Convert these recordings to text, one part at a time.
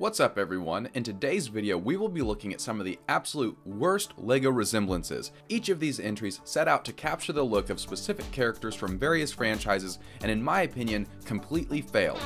What's up everyone? In today's video we will be looking at some of the absolute worst LEGO resemblances. Each of these entries set out to capture the look of specific characters from various franchises and in my opinion completely failed.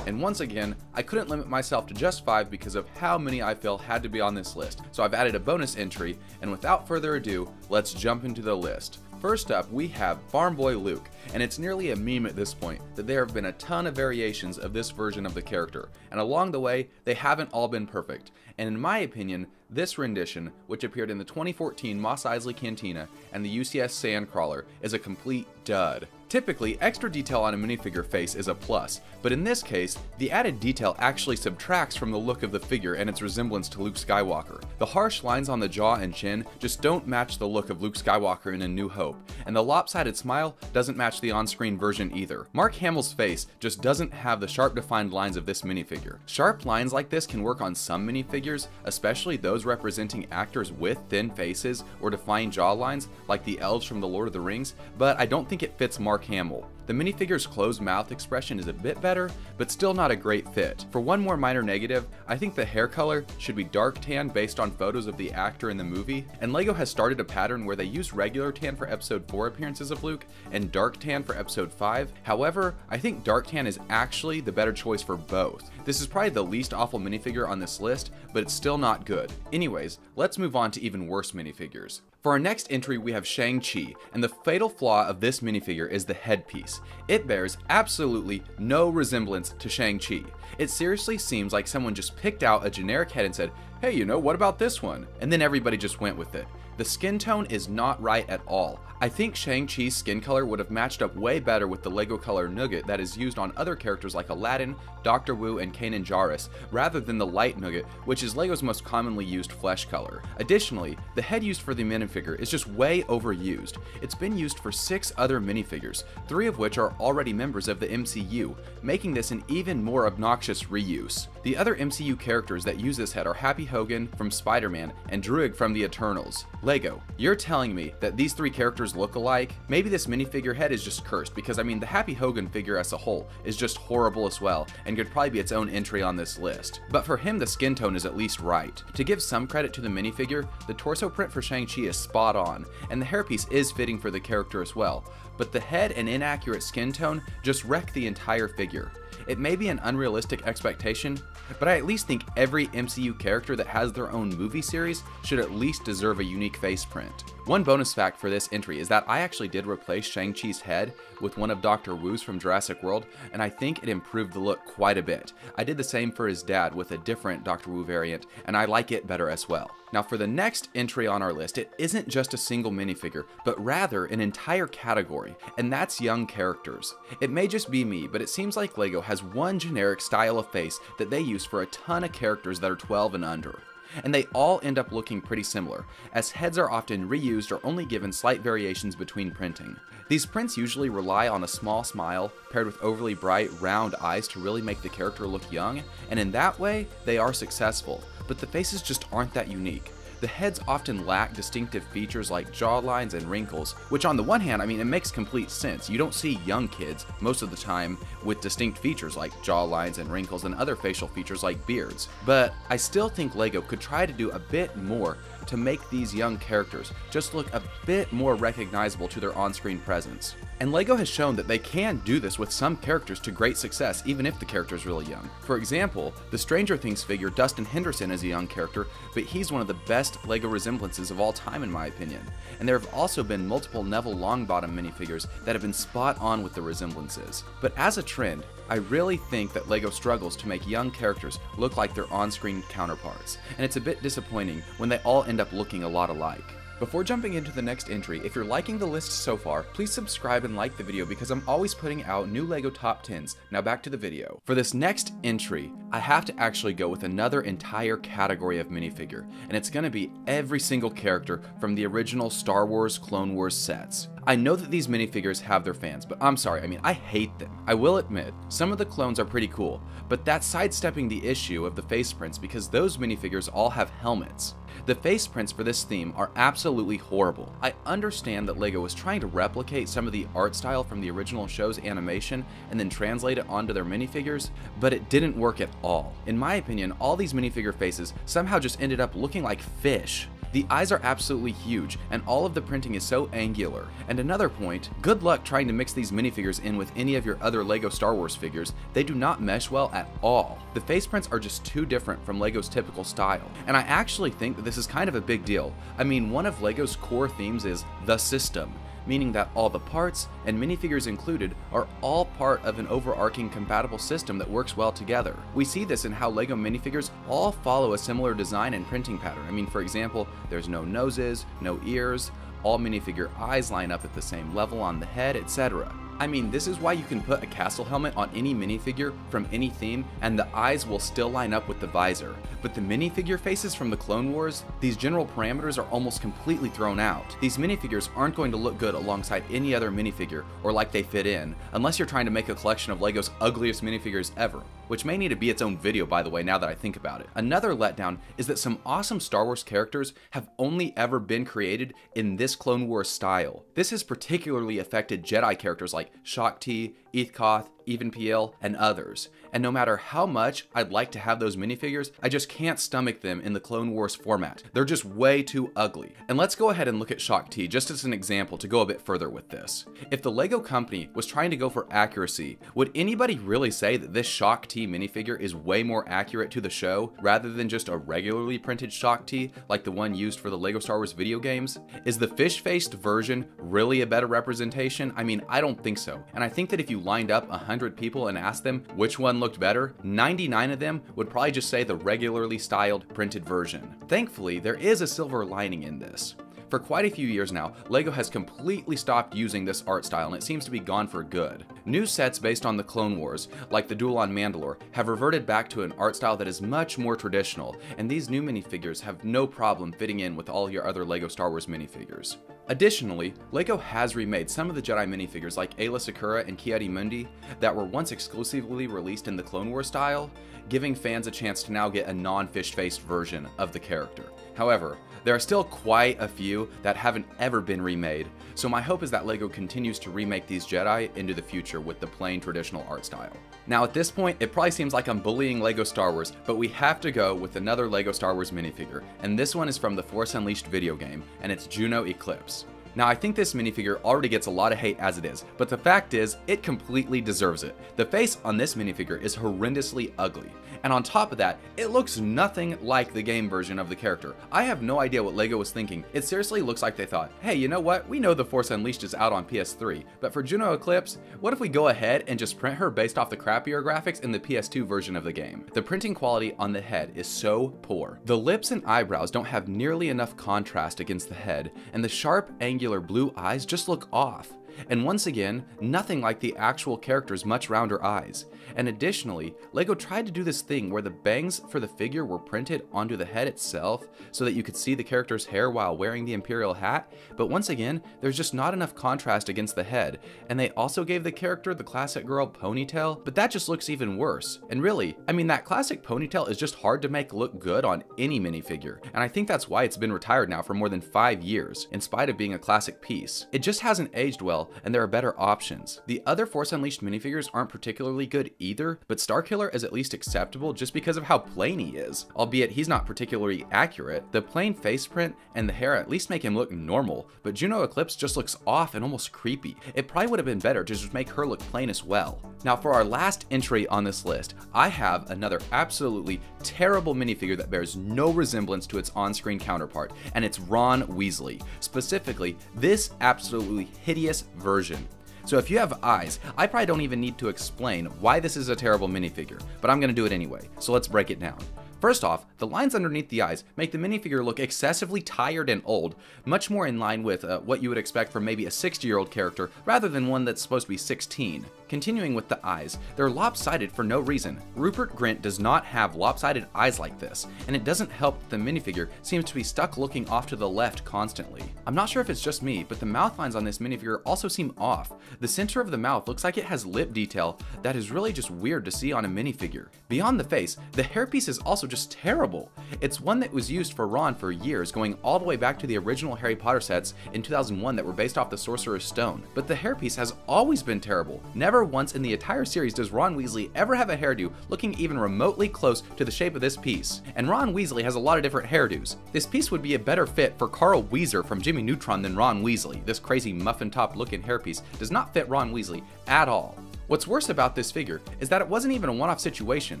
And once again, I couldn't limit myself to just 5 because of how many I feel had to be on this list, so I've added a bonus entry, and without further ado, let's jump into the list. First up, we have Farm Boy Luke, and it's nearly a meme at this point that there have been a ton of variations of this version of the character, and along the way, they haven't all been perfect. And in my opinion, this rendition, which appeared in the 2014 Mos Eisley Cantina and the UCS Sandcrawler, is a complete dud. Typically, extra detail on a minifigure face is a plus, but in this case, the added detail actually subtracts from the look of the figure and its resemblance to Luke Skywalker. The harsh lines on the jaw and chin just don't match the look of Luke Skywalker in A New Hope, and the lopsided smile doesn't match the on-screen version either. Mark Hamill's face just doesn't have the sharp defined lines of this minifigure. Sharp lines like this can work on some minifigures, especially those representing actors with thin faces or defined jawlines like the elves from The Lord of the Rings, but I don't think it fits Mark Hamill. The minifigure's closed mouth expression is a bit better, but still not a great fit. For one more minor negative, I think the hair color should be dark tan based on photos of the actor in the movie, and LEGO has started a pattern where they use regular tan for episode 4 appearances of Luke and dark tan for episode 5. However, I think dark tan is actually the better choice for both. This is probably the least awful minifigure on this list, but it's still not good. Anyways, let's move on to even worse minifigures. For our next entry, we have ShangChi, and the fatal flaw of this minifigure is the headpiece. It bears absolutely no resemblance to ShangChi. It seriously seems like someone just picked out a generic head and said, hey, you know, what about this one? And then everybody just went with it. The skin tone is not right at all. I think Shang-Chi's skin color would have matched up way better with the LEGO color nougat that is used on other characters like Aladdin, Dr. Wu, and Kanan Jarrus, rather than the light nougat, which is LEGO's most commonly used flesh color. Additionally, the head used for the minifigure is just way overused. It's been used for 6 other minifigures, 3 of which are already members of the MCU, making this an even more obnoxious reuse. The other MCU characters that use this head are Happy Hogan from Spider-Man and Druig from the Eternals. LEGO, you're telling me that these 3 characters look alike? Maybe this minifigure head is just cursed, because I mean the Happy Hogan figure as a whole is just horrible as well, and could probably be its own entry on this list. But for him the skin tone is at least right. To give some credit to the minifigure, the torso print for Shang-Chi is spot on, and the hairpiece is fitting for the character as well, but the head and inaccurate skin tone just wreck the entire figure. It may be an unrealistic expectation, but I at least think every MCU character that has their own movie series should at least deserve a unique face print. One bonus fact for this entry is that I actually did replace Shang-Chi's head with one of Dr. Wu's from Jurassic World, and I think it improved the look quite a bit. I did the same for his dad with a different Dr. Wu variant, and I like it better as well. Now for the next entry on our list, it isn't just a single minifigure, but rather an entire category, and that's young characters. It may just be me, but it seems like LEGO has one generic style of face that they use for a ton of characters that are 12 and under. And they all end up looking pretty similar, as heads are often reused or only given slight variations between printing. These prints usually rely on a small smile paired with overly bright, round eyes to really make the character look young, and in that way, they are successful, but the faces just aren't that unique. The heads often lack distinctive features like jawlines and wrinkles, which on the one hand, I mean, it makes complete sense. You don't see young kids most of the time with distinct features like jawlines and wrinkles and other facial features like beards. But I still think LEGO could try to do a bit more to make these young characters just look a bit more recognizable to their on-screen presence. And LEGO has shown that they can do this with some characters to great success even if the character is really young. For example, the Stranger Things figure Dustin Henderson is a young character, but he's one of the best LEGO resemblances of all time in my opinion. And there have also been multiple Neville Longbottom minifigures that have been spot on with the resemblances. But as a trend, I really think that LEGO struggles to make young characters look like their on-screen counterparts, and it's a bit disappointing when they all end up looking a lot alike. Before jumping into the next entry, if you're liking the list so far, please subscribe and like the video because I'm always putting out new LEGO top 10s. Now back to the video. For this next entry, I have to actually go with another entire category of minifigure, and it's gonna be every single character from the original Star Wars Clone Wars sets. I know that these minifigures have their fans, but I'm sorry, I mean, I hate them. I will admit, some of the clones are pretty cool, but that's sidestepping the issue of the face prints because those minifigures all have helmets. The face prints for this theme are absolutely horrible. I understand that LEGO was trying to replicate some of the art style from the original show's animation and then translate it onto their minifigures, but it didn't work at all. In my opinion, all these minifigure faces somehow just ended up looking like fish. The eyes are absolutely huge, and all of the printing is so angular. And another point, good luck trying to mix these minifigures in with any of your other LEGO Star Wars figures. They do not mesh well at all. The face prints are just too different from LEGO's typical style, and I actually think that this is kind of a big deal. I mean, one of LEGO's core themes is the system, meaning that all the parts, and minifigures included, are all part of an overarching compatible system that works well together. We see this in how LEGO minifigures all follow a similar design and printing pattern. I mean, for example, there's no noses, no ears, all minifigure eyes line up at the same level on the head, etc. I mean, this is why you can put a castle helmet on any minifigure from any theme and the eyes will still line up with the visor. But the minifigure faces from the Clone Wars, these general parameters are almost completely thrown out. These minifigures aren't going to look good alongside any other minifigure or like they fit in, unless you're trying to make a collection of LEGO's ugliest minifigures ever, which may need to be its own video by the way now that I think about it. Another letdown is that some awesome Star Wars characters have only ever been created in this Clone Wars style. This has particularly affected Jedi characters like ShangChi, Koth, even PL, and others. And no matter how much I'd like to have those minifigures, I just can't stomach them in the Clone Wars format. They're just way too ugly. And let's go ahead and look at ShangChi just as an example to go a bit further with this. If the LEGO company was trying to go for accuracy, would anybody really say that this ShangChi minifigure is way more accurate to the show rather than just a regularly printed ShangChi like the one used for the LEGO Star Wars video games? Is the fish-faced version really a better representation? I mean, I don't think so. And I think that if you lined up 100 people and asked them which one looked better, 99 of them would probably just say the regularly styled printed version. Thankfully, there is a silver lining in this. For quite a few years now, LEGO has completely stopped using this art style and it seems to be gone for good. New sets based on the Clone Wars, like the Duel on Mandalore, have reverted back to an art style that is much more traditional, and these new minifigures have no problem fitting in with all your other LEGO Star Wars minifigures. Additionally, LEGO has remade some of the Jedi minifigures like Aayla Secura and Ki-Adi-Mundi that were once exclusively released in the Clone Wars style, giving fans a chance to now get a non-fish-faced version of the character. However, there are still quite a few that haven't ever been remade, so my hope is that LEGO continues to remake these Jedi into the future with the plain traditional art style. Now at this point, it probably seems like I'm bullying LEGO Star Wars, but we have to go with another LEGO Star Wars minifigure, and this one is from the Force Unleashed video game, and it's Juno Eclipse. Now I think this minifigure already gets a lot of hate as it is, but the fact is, it completely deserves it. The face on this minifigure is horrendously ugly, and on top of that, it looks nothing like the game version of the character. I have no idea what LEGO was thinking. It seriously looks like they thought, hey, you know what, we know the Force Unleashed is out on PS3, but for Juno Eclipse, what if we go ahead and just print her based off the crappier graphics in the PS2 version of the game? The printing quality on the head is so poor. The lips and eyebrows don't have nearly enough contrast against the head, and the sharp, angular blue eyes just look off. And once again, nothing like the actual character's much rounder eyes. And additionally, LEGO tried to do this thing where the bangs for the figure were printed onto the head itself so that you could see the character's hair while wearing the Imperial hat, but once again, there's just not enough contrast against the head, and they also gave the character the classic girl ponytail, but that just looks even worse. And really, I mean, that classic ponytail is just hard to make look good on any minifigure, and I think that's why it's been retired now for more than 5 years, in spite of being a classic piece. It just hasn't aged well, and there are better options. The other Force Unleashed minifigures aren't particularly good either, but Starkiller is at least acceptable just because of how plain he is. Albeit he's not particularly accurate, the plain face print and the hair at least make him look normal, but Juno Eclipse just looks off and almost creepy. It probably would have been better to just make her look plain as well. Now for our last entry on this list, I have another absolutely terrible minifigure that bears no resemblance to its on-screen counterpart, and it's Ron Weasley. Specifically, this absolutely hideous version. So if you have eyes, I probably don't even need to explain why this is a terrible minifigure, but I'm gonna do it anyway, so let's break it down. First off, the lines underneath the eyes make the minifigure look excessively tired and old, much more in line with what you would expect from maybe a 60-year-old character rather than one that's supposed to be 16. Continuing with the eyes, they're lopsided for no reason. Rupert Grint does not have lopsided eyes like this, and it doesn't help that the minifigure seems to be stuck looking off to the left constantly. I'm not sure if it's just me, but the mouth lines on this minifigure also seem off. The center of the mouth looks like it has lip detail that is really just weird to see on a minifigure. Beyond the face, the hairpiece is also just terrible. It's one that was used for Ron for years, going all the way back to the original Harry Potter sets in 2001 that were based off the Sorcerer's Stone. But the hairpiece has always been terrible. Never once in the entire series does Ron Weasley ever have a hairdo looking even remotely close to the shape of this piece. And Ron Weasley has a lot of different hairdos. This piece would be a better fit for Carl Weezer from Jimmy Neutron than Ron Weasley. This crazy muffin top looking hairpiece does not fit Ron Weasley at all. What's worse about this figure is that it wasn't even a one-off situation.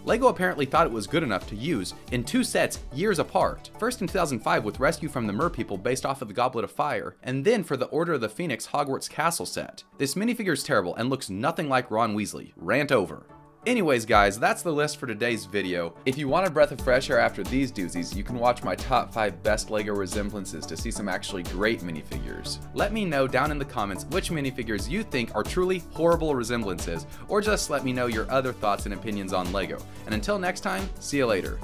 LEGO apparently thought it was good enough to use in 2 sets years apart. First in 2005 with Rescue from the Merpeople based off of the Goblet of Fire, and then for the Order of the Phoenix Hogwarts Castle set. This minifigure is terrible and looks nothing like Ron Weasley. Rant over. Anyways guys, that's the list for today's video. If you want a breath of fresh air after these doozies, you can watch my top 5 best LEGO resemblances to see some actually great minifigures. Let me know down in the comments which minifigures you think are truly horrible resemblances, or just let me know your other thoughts and opinions on LEGO. And until next time, see you later.